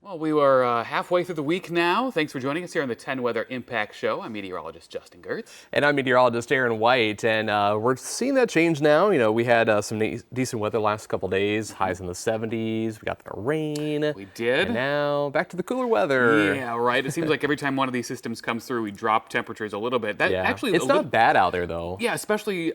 Well, we were halfway through the week now. Thanks for joining us here on the 10 Weather Impact Show. I'm meteorologist Justin Gehrts. And I'm meteorologist Aaron White, and we're seeing that change now. You know, we had some decent weather the last couple days, highs in the 70s. We got the rain. We did. And now back to the cooler weather. Yeah, right. It seems like every time one of these systems comes through, we drop temperatures a little bit. It's not bad out there, though. Yeah, especially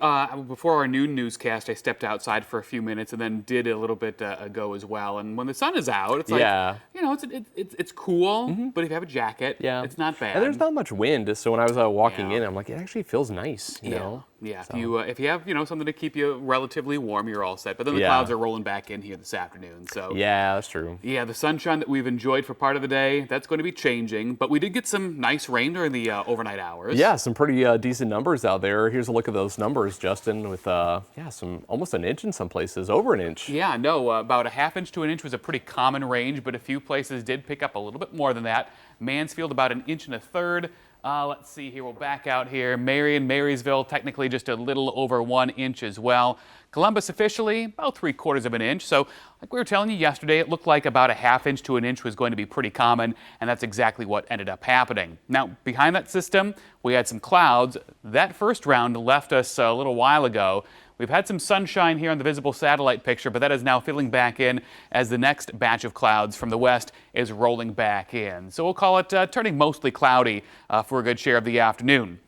before our noon newscast, I stepped outside for a few minutes and then did a little bit ago as well. And when the sun is out, it's like, you know, it's cool, but if you have a jacket, it's not bad. And there's not much wind, so when I was walking in, I'm like, it actually feels nice, you know? Yeah, So. if you have something to keep you relatively warm, you're all set. But then the clouds are rolling back in here this afternoon. So yeah, that's true. Yeah, the sunshine that we've enjoyed for part of the day, that's going to be changing. But we did get some nice rain during the overnight hours. Yeah, some pretty decent numbers out there. Here's a look at those numbers, Justin, with some almost an inch in some places, over an inch. Yeah, no, about a half inch to an inch was a pretty common range, but a few places did pick up a little bit more than that. Mansfield about an inch and a third. Let's see here, we'll back out here. Marion, Marysville, technically just a little over 1 inch as well. Columbus officially about 3/4 of an inch. So like we were telling you yesterday, it looked like about a half inch to an inch was going to be pretty common, and that's exactly what ended up happening. Now, behind that system, we had some clouds. That first round left us a little while ago. We've had some sunshine here on the visible satellite picture, but that is now filling back in as the next batch of clouds from the west is rolling back in. So we'll call it turning mostly cloudy for a good share of the afternoon.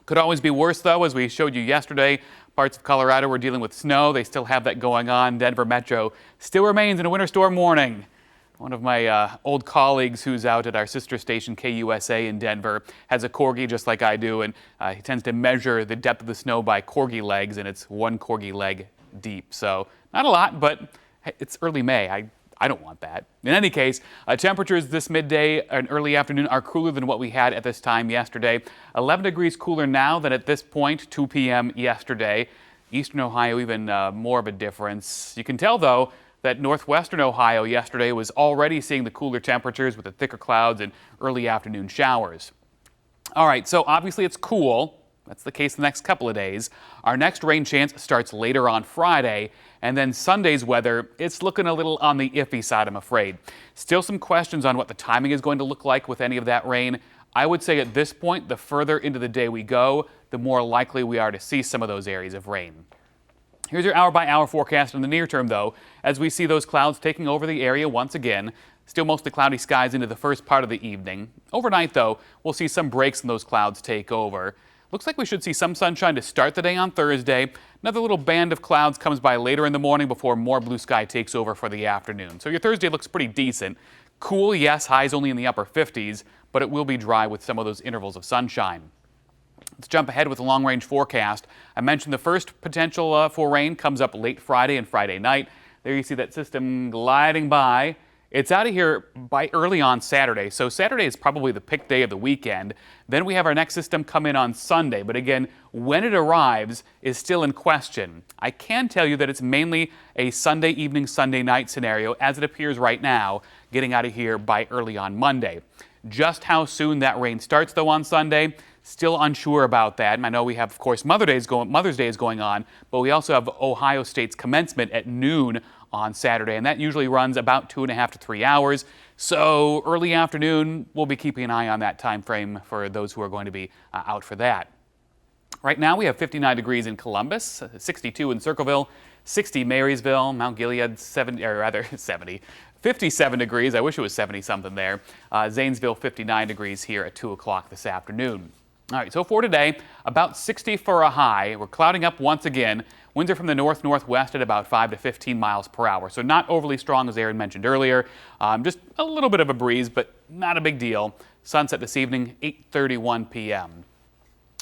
Could always be worse, though, as we showed you yesterday. Parts of Colorado were dealing with snow. They still have that going on. Denver Metro still remains in a winter storm warning. One of my old colleagues who's out at our sister station KUSA in Denver has a corgi just like I do, and he tends to measure the depth of the snow by corgi legs, and it's 1 corgi leg deep. So not a lot, but it's early May. I don't want that. In any case, temperatures this midday and early afternoon are cooler than what we had at this time yesterday. 11 degrees cooler now than at this point, 2 p.m. yesterday. Eastern Ohio even more of a difference. You can tell, though, that northwestern Ohio yesterday was already seeing the cooler temperatures with the thicker clouds and early afternoon showers. All right, so obviously it's cool. That's the case the next couple of days. Our next rain chance starts later on Friday, and then Sunday's weather, it's looking a little on the iffy side, I'm afraid. Still some questions on what the timing is going to look like with any of that rain. I would say at this point, the further into the day we go, the more likely we are to see some of those areas of rain. Here's your hour-by-hour forecast in the near term, though, as we see those clouds taking over the area once again. Still mostly cloudy skies into the first part of the evening. Overnight, though, we'll see some breaks in those clouds take over. Looks like we should see some sunshine to start the day on Thursday. Another little band of clouds comes by later in the morning before more blue sky takes over for the afternoon. So your Thursday looks pretty decent. Cool, yes, highs only in the upper 50s, but it will be dry with some of those intervals of sunshine. Let's jump ahead with the long-range forecast. I mentioned the first potential for rain comes up late Friday and Friday night. There you see that system gliding by. It's out of here by early on Saturday, so Saturday is probably the pick day of the weekend. Then we have our next system come in on Sunday, but again, when it arrives is still in question. I can tell you that it's mainly a Sunday evening, Sunday night scenario as it appears right now, getting out of here by early on Monday. Just how soon that rain starts, though, on Sunday, still unsure about that. And I know we have, of course, Mother's Day is going on, but we also have Ohio State's commencement at noon on Saturday, and that usually runs about 2.5 to 3 hours. So early afternoon, we'll be keeping an eye on that time frame for those who are going to be out for that. Right now, we have 59 degrees in Columbus, 62 in Circleville, 60 Marysville, Mount Gilead 70. 57 degrees. I wish it was 70 something there. Zanesville 59 degrees here at 2 o'clock this afternoon. All right, so for today, about 60 for a high. We're clouding up once again. Winds are from the north-northwest at about 5 to 15 miles per hour, so not overly strong as Aaron mentioned earlier. Just a little bit of a breeze, but not a big deal. Sunset this evening, 8:31 p.m.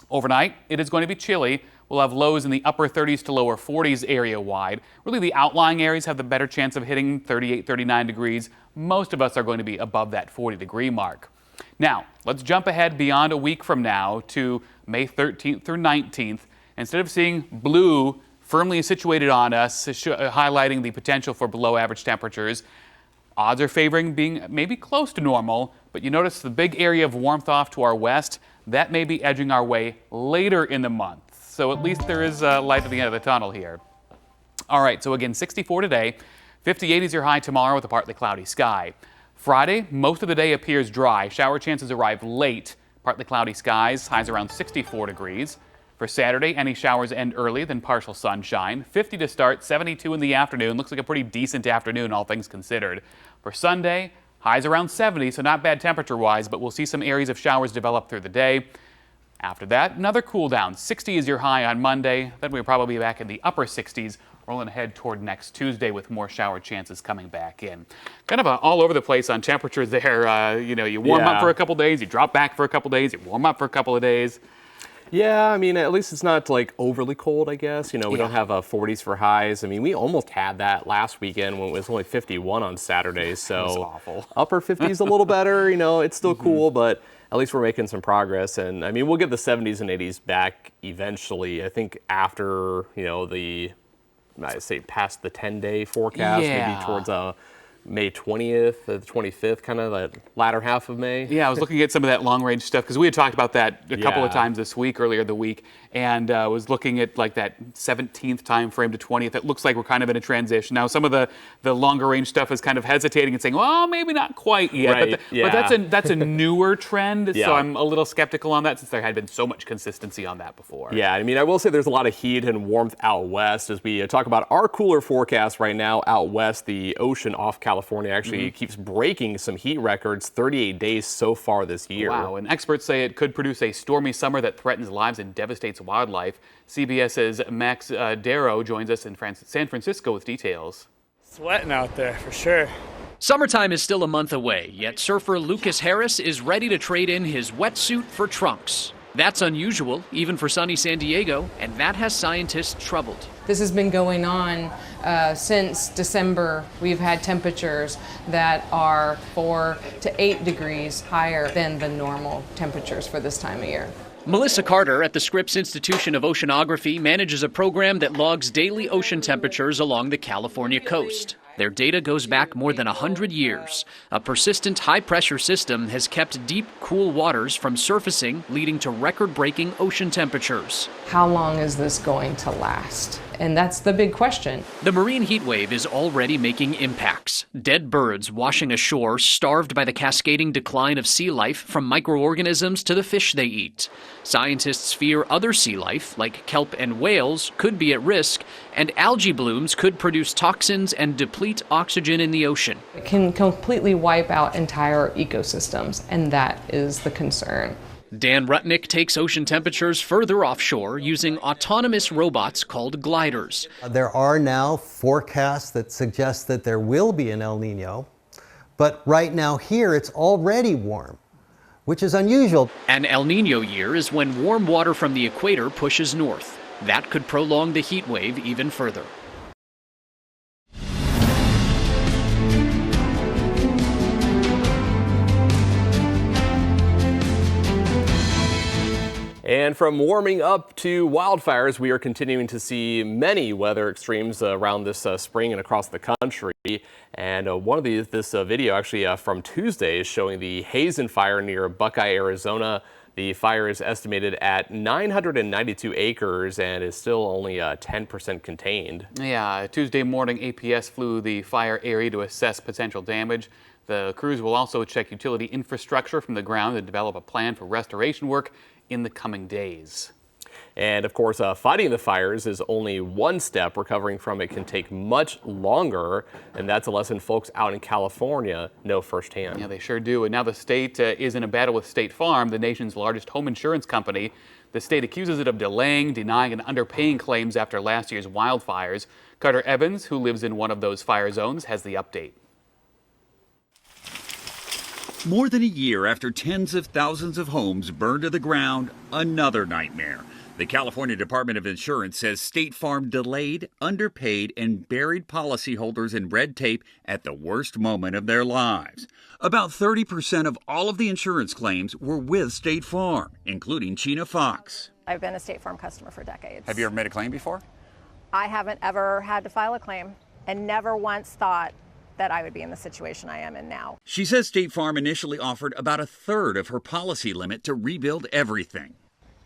Overnight, it is going to be chilly. We'll have lows in the upper 30s to lower 40s area-wide. Really, the outlying areas have the better chance of hitting 38, 39 degrees. Most of us are going to be above that 40-degree mark. Now, let's jump ahead beyond a week from now to May 13th through 19th. Instead of seeing blue firmly situated on us, highlighting the potential for below-average temperatures, odds are favoring being maybe close to normal, but you notice the big area of warmth off to our west, that may be edging our way later in the month. So at least there is light at the end of the tunnel here. All right, so again, 64 today, 58 is your high tomorrow with a partly cloudy sky. Friday, most of the day appears dry. Shower chances arrive late. Partly cloudy skies, highs around 64 degrees. For Saturday, any showers end early, then partial sunshine. 50 to start, 72 in the afternoon. Looks like a pretty decent afternoon, all things considered. For Sunday, highs around 70, so not bad temperature-wise, but we'll see some areas of showers develop through the day. After that, another cool down. 60 is your high on Monday. Then we'll probably be back in the upper 60s, rolling ahead toward next Tuesday with more shower chances coming back in. Kind of all over the place on temperatures there. You warm up for a couple days, you drop back for a couple days, you warm up for a couple of days. Yeah, I mean, at least it's not like overly cold, I guess. We don't have 40s for highs. I mean, we almost had that last weekend when it was only 51 on Saturday. So That's awful. Upper 50s a little better. It's still cool, but at least we're making some progress. And I mean, we'll get the 70s and 80s back eventually. I think after, I say past the 10-day forecast, maybe towards May 20th, the 25th, kind of the latter half of May. Yeah, I was looking at some of that long-range stuff because we had talked about that a couple of times this week, earlier the week, and was looking at like that 17th time frame to 20th. It looks like we're kind of in a transition. Now, some of the longer-range stuff is kind of hesitating and saying, well, maybe not quite yet. Right. But that's a newer trend, Yeah. so I'm a little skeptical on that since there had been so much consistency on that before. Yeah, I mean, I will say there's a lot of heat and warmth out west. As we talk about our cooler forecast right now out west, the ocean off California actually keeps breaking some heat records, 38 days so far this year. Wow, and experts say it could produce a stormy summer that threatens lives and devastates wildlife. CBS's Max Darrow joins us in San Francisco with details. Sweating out there for sure. Summertime is still a month away, yet surfer Lucas Harris is ready to trade in his wetsuit for trunks. That's unusual, even for sunny San Diego, and that has scientists troubled. This has been going on since December. We've had temperatures that are 4 to 8 degrees higher than the normal temperatures for this time of year. Melissa Carter at the Scripps Institution of Oceanography manages a program that logs daily ocean temperatures along the California coast. Their data goes back more than 100 years. A persistent high-pressure system has kept deep, cool waters from surfacing, leading to record-breaking ocean temperatures. How long is this going to last? And that's the big question. The marine heat wave is already making impacts. Dead birds washing ashore, starved by the cascading decline of sea life from microorganisms to the fish they eat. Scientists fear other sea life, like kelp and whales, could be at risk, and algae blooms could produce toxins and deplete oxygen in the ocean. It can completely wipe out entire ecosystems, and that is the concern. Dan Rutnick takes ocean temperatures further offshore using autonomous robots called gliders. There are now forecasts that suggest that there will be an El Nino, but right now here it's already warm, which is unusual. An El Nino year is when warm water from the equator pushes north. That could prolong the heat wave even further. And from warming up to wildfires, we are continuing to see many weather extremes around this spring and across the country. And one of this video actually from Tuesday is showing the Hazen fire near Buckeye, Arizona. The fire is estimated at 992 acres and is still only 10% contained. Yeah, Tuesday morning, APS flew the fire area to assess potential damage. The crews will also check utility infrastructure from the ground and develop a plan for restoration work in the coming days. And of course, fighting the fires is only one step. Recovering from it can take much longer, and that's a lesson folks out in California know firsthand. Yeah, they sure do. And now the state is in a battle with State Farm, the nation's largest home insurance company. The state accuses it of delaying, denying, and underpaying claims after last year's wildfires. Carter Evans, who lives in one of those fire zones, has the update. More than a year after tens of thousands of homes burned to the ground, another nightmare. The California Department of Insurance says State Farm delayed, underpaid, and buried policyholders in red tape at the worst moment of their lives. About 30% of all of the insurance claims were with State Farm, including Chena Fox. I've been a State Farm customer for decades. Have you ever made a claim before? I haven't ever had to file a claim and never once thought that I would be in the situation I am in now. She says State Farm initially offered about a third of her policy limit to rebuild everything.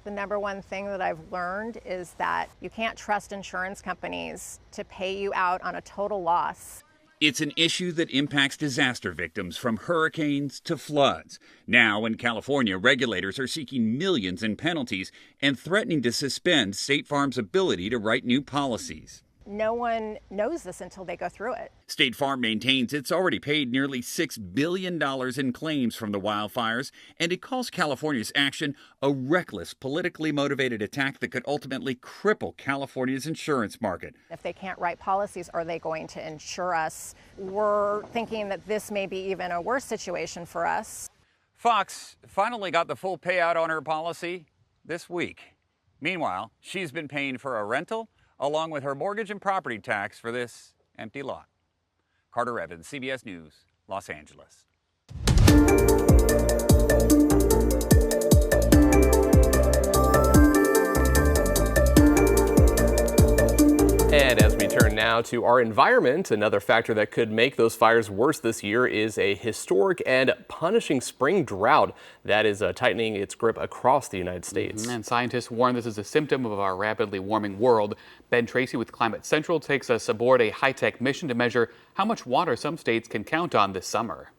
The number one thing that I've learned is that you can't trust insurance companies to pay you out on a total loss It's an issue that impacts disaster victims from hurricanes to floods. Now in California, regulators are seeking millions in penalties and threatening to suspend State Farm's ability to write new policies. No one knows this until they go through it. State Farm maintains it's already paid nearly $6 billion in claims from the wildfires, and it calls California's action a reckless, politically motivated attack that could ultimately cripple California's insurance market. If they can't write policies, are they going to insure us? We're thinking that this may be even a worse situation for us. Fox finally got the full payout on her policy this week. Meanwhile, she's been paying for a rental along with her mortgage and property tax for this empty lot. Carter Evans, CBS News, Los Angeles. And as we turn now to our environment, another factor that could make those fires worse this year is a historic and punishing spring drought that is tightening its grip across the United States. And scientists warn this is a symptom of our rapidly warming world. Ben Tracy with Climate Central takes us aboard a high-tech mission to measure how much water some states can count on this summer.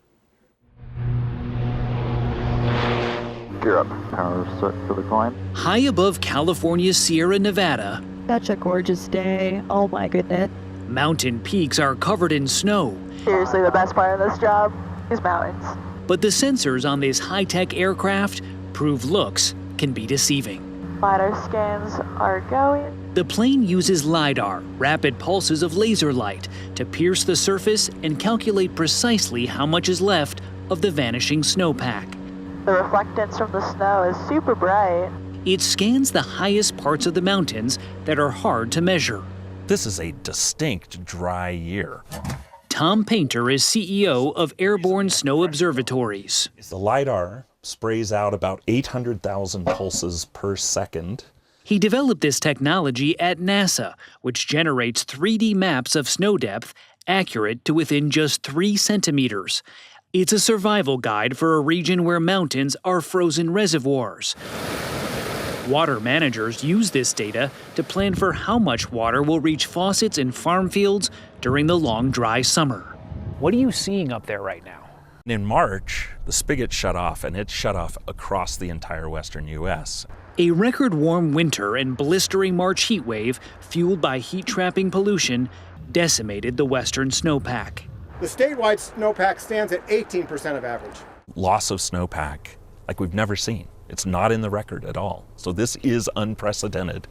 Gear up, power set for the climb. High above California's Sierra Nevada, such a gorgeous day. Oh my goodness. mountain peaks are covered in snow. Seriously, the best part of this job is mountains. But the sensors on this high-tech aircraft prove looks can be deceiving. LiDAR scans are going. The plane uses LiDAR, rapid pulses of laser light, to pierce the surface and calculate precisely how much is left of the vanishing snowpack. The reflectance from the snow is super bright. It scans the highest parts of the mountains that are hard to measure. This is a distinct dry year. Tom Painter is CEO of Airborne Snow Observatories. The LiDAR sprays out about 800,000 pulses per second. He developed this technology at NASA, which generates 3D maps of snow depth accurate to within just 3 centimeters. It's a survival guide for a region where mountains are frozen reservoirs. Water managers use this data to plan for how much water will reach faucets in farm fields during the long, dry summer. What are you seeing up there right now? In March, the spigot shut off, and it shut off across the entire western U.S. A record warm winter and blistering March heat wave, fueled by heat-trapping pollution, decimated the western snowpack. The statewide snowpack stands at 18% of average. Loss of snowpack like we've never seen. It's not in the record at all. So this is unprecedented.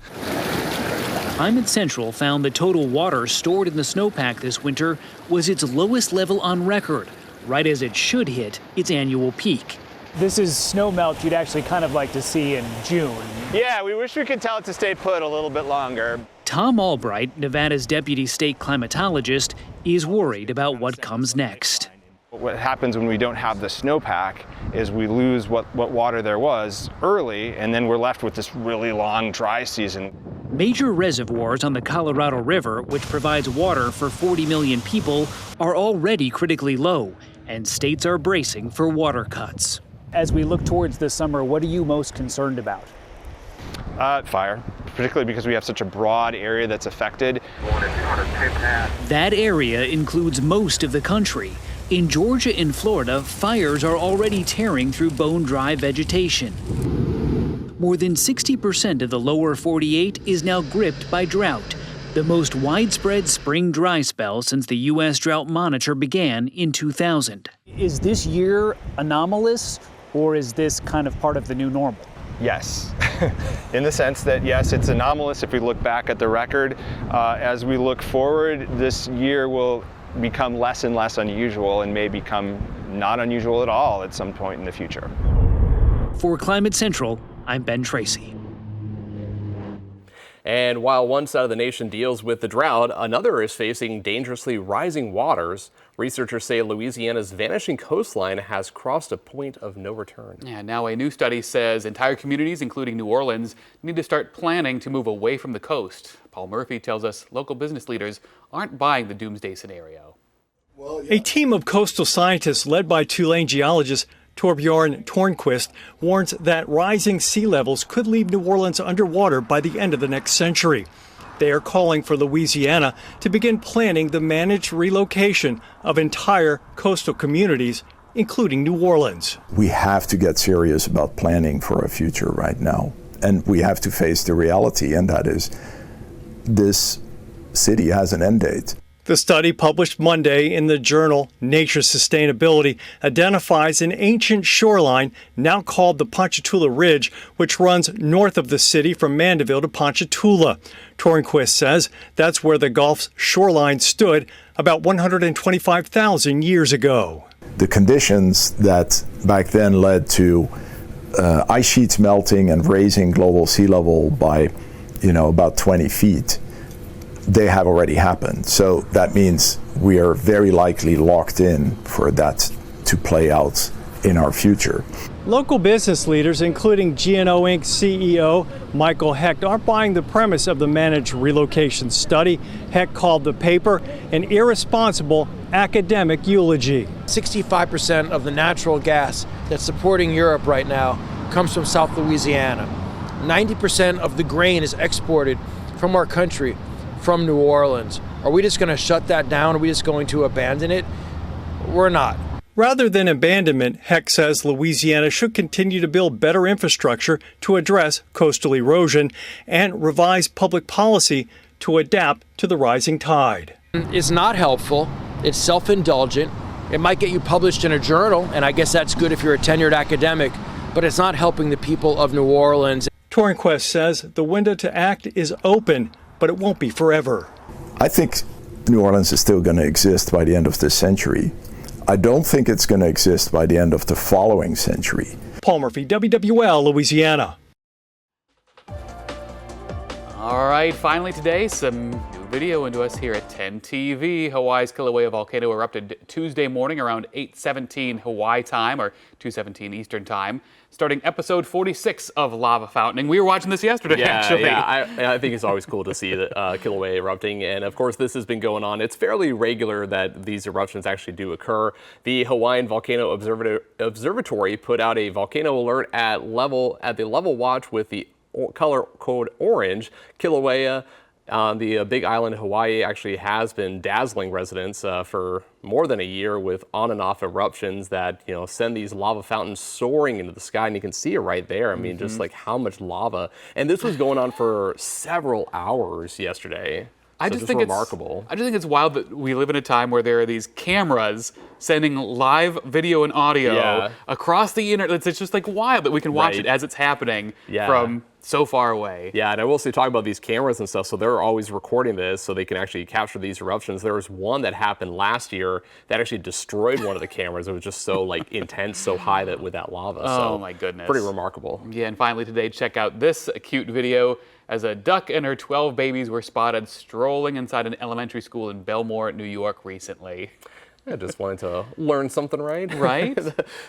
Climate Central found the total water stored in the snowpack this winter was its lowest level on record, right as it should hit its annual peak. This is snow melt you'd actually kind of like to see in June. Yeah, we wish we could tell it to stay put a little bit longer. Tom Albright, Nevada's deputy state climatologist, is worried about what comes next. What happens when we don't have the snowpack is we lose what water there was early, and then we're left with this really long dry season. Major reservoirs on the Colorado River, which provides water for 40 million people, are already critically low, and states are bracing for water cuts. As we look towards this summer, what are you most concerned about? Fire, particularly because we have such a broad area that's affected. That area includes most of the country. In Georgia and Florida, fires are already tearing through bone-dry vegetation. More than 60% of the lower 48 is now gripped by drought, the most widespread spring dry spell since the U.S. Drought Monitor began in 2000. Is this year anomalous, or is this kind of part of the new normal? Yes, in the sense that yes, it's anomalous if we look back at the record. As we look forward, this year will become less and less unusual and may become not unusual at all at some point in the future. For Climate Central, I'm Ben Tracy. And while one side of the nation deals with the drought, another is facing dangerously rising waters. Researchers say Louisiana's vanishing coastline has crossed a point of no return. Yeah, now a new study says entire communities, including New Orleans, need to start planning to move away from the coast. Paul Murphy tells us local business leaders aren't buying the doomsday scenario. A team of coastal scientists led by Tulane geologist Torbjorn Tornquist warns that rising sea levels could leave New Orleans underwater by the end of the next century. They are calling for Louisiana to begin planning the managed relocation of entire coastal communities, including New Orleans. We have to get serious about planning for our future right now. And we have to face the reality, and that is this city has an end date. The study, published Monday in the journal Nature Sustainability, identifies an ancient shoreline now called the Ponchatoula Ridge, which runs north of the city from Mandeville to Ponchatoula. Tornquist says that's where the Gulf's shoreline stood about 125,000 years ago. The conditions that back then led to ice sheets melting and raising global sea level by, about 20 feet, they have already happened. So that means we are very likely locked in for that to play out in our future. Local business leaders, including G&O Inc. CEO Michael Hecht, aren't buying the premise of the managed relocation study. Hecht called the paper an irresponsible academic eulogy. 65% of the natural gas that's supporting Europe right now comes from South Louisiana. 90% of the grain is exported from our country, from New Orleans. Are we just going to shut that down? Are we just going to abandon it? We're not. Rather than abandonment, Hecht says Louisiana should continue to build better infrastructure to address coastal erosion and revise public policy to adapt to the rising tide. It's not helpful. It's self-indulgent. It might get you published in a journal, and I guess that's good if you're a tenured academic, but it's not helping the people of New Orleans. Tornquist says the window to act is open, but it won't be forever. I think New Orleans is still going to exist by the end of this century. I don't think it's going to exist by the end of the following century. Paul Murphy, WWL, Louisiana. All right, finally today, some new video into us here at 10 TV. Hawaii's Kilauea volcano erupted Tuesday morning around 8:17 Hawaii time, or 2:17 Eastern time, starting episode 46 of Lava Fountaining. We were watching this yesterday, actually. Yeah, I think it's always cool to see the Kilauea erupting, and of course this has been going on. It's fairly regular that these eruptions actually do occur. The Hawaiian Volcano Observatory put out a volcano alert at the level watch with the color code orange. Kilauea on the big island of Hawaii actually has been dazzling residents for more than a year with on and off eruptions that send these lava fountains soaring into the sky, and you can see it right there. I mean, just like how much lava. And this was going on for several hours yesterday. I just think it's wild that we live in a time where there are these cameras sending live video and audio across the internet. It's just like wild that we can watch it as it's happening from so far away. Yeah, and I will say, talking about these cameras and stuff, so they're always recording this so they can actually capture these eruptions. There was one that happened last year that actually destroyed one of the cameras. It was just so intense, so high that with that lava. Oh my goodness. Pretty remarkable. Yeah, and finally today, check out this cute video as a duck and her 12 babies were spotted strolling inside an elementary school in Belmore, New York recently. I just wanted to learn something, right? Right.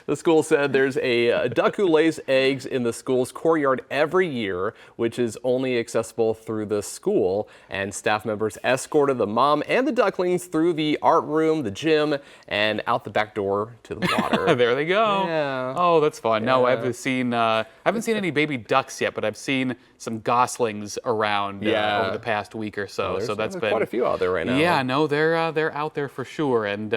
The school said there's a duck who lays eggs in the school's courtyard every year, which is only accessible through the school. And staff members escorted the mom and the ducklings through the art room, the gym, and out the back door to the water. There they go. Yeah. Oh, that's fun. No, I haven't seen any baby ducks yet, but I've seen some goslings around over the past week or so. Well, so that's been quite a few out there right now. Yeah, no, they're out there for sure. And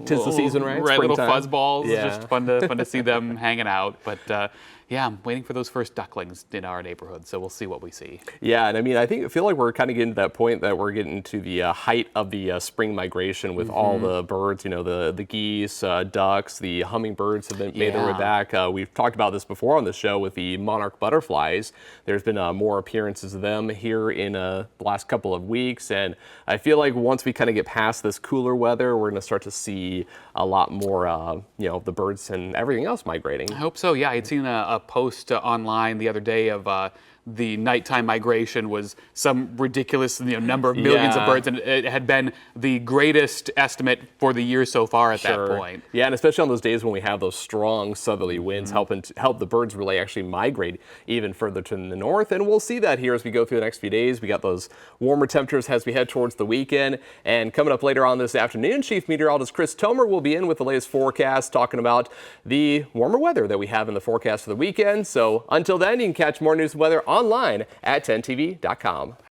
'tis the season, right? Right, little Springtime. fuzzballs. Yeah. Just fun to see them hanging out. But yeah, I'm waiting for those first ducklings in our neighborhood. So we'll see what we see. Yeah, and I mean, I feel like we're kind of getting to that point that we're getting to the height of the spring migration with all the birds. The geese, ducks, the hummingbirds have made their way back. We've talked about this before on the show with the monarch butterflies. There's been more appearances of them here in the last couple of weeks, and I feel like once we kind of get past this cooler weather, we're going to start to see a lot more, the birds and everything else migrating. I hope so. Yeah, I'd seen a post online the other day of the nighttime migration was some ridiculous number of millions of birds, and it had been the greatest estimate for the year so far at that point. Yeah, and especially on those days when we have those strong southerly winds help the birds really actually migrate even further to the north, and we'll see that here as we go through the next few days. We got those warmer temperatures as we head towards the weekend, and coming up later on this afternoon, Chief Meteorologist Chris Tomer will be in with the latest forecast talking about the warmer weather that we have in the forecast for the weekend. So until then, you can catch more news and weather online at 10tv.com.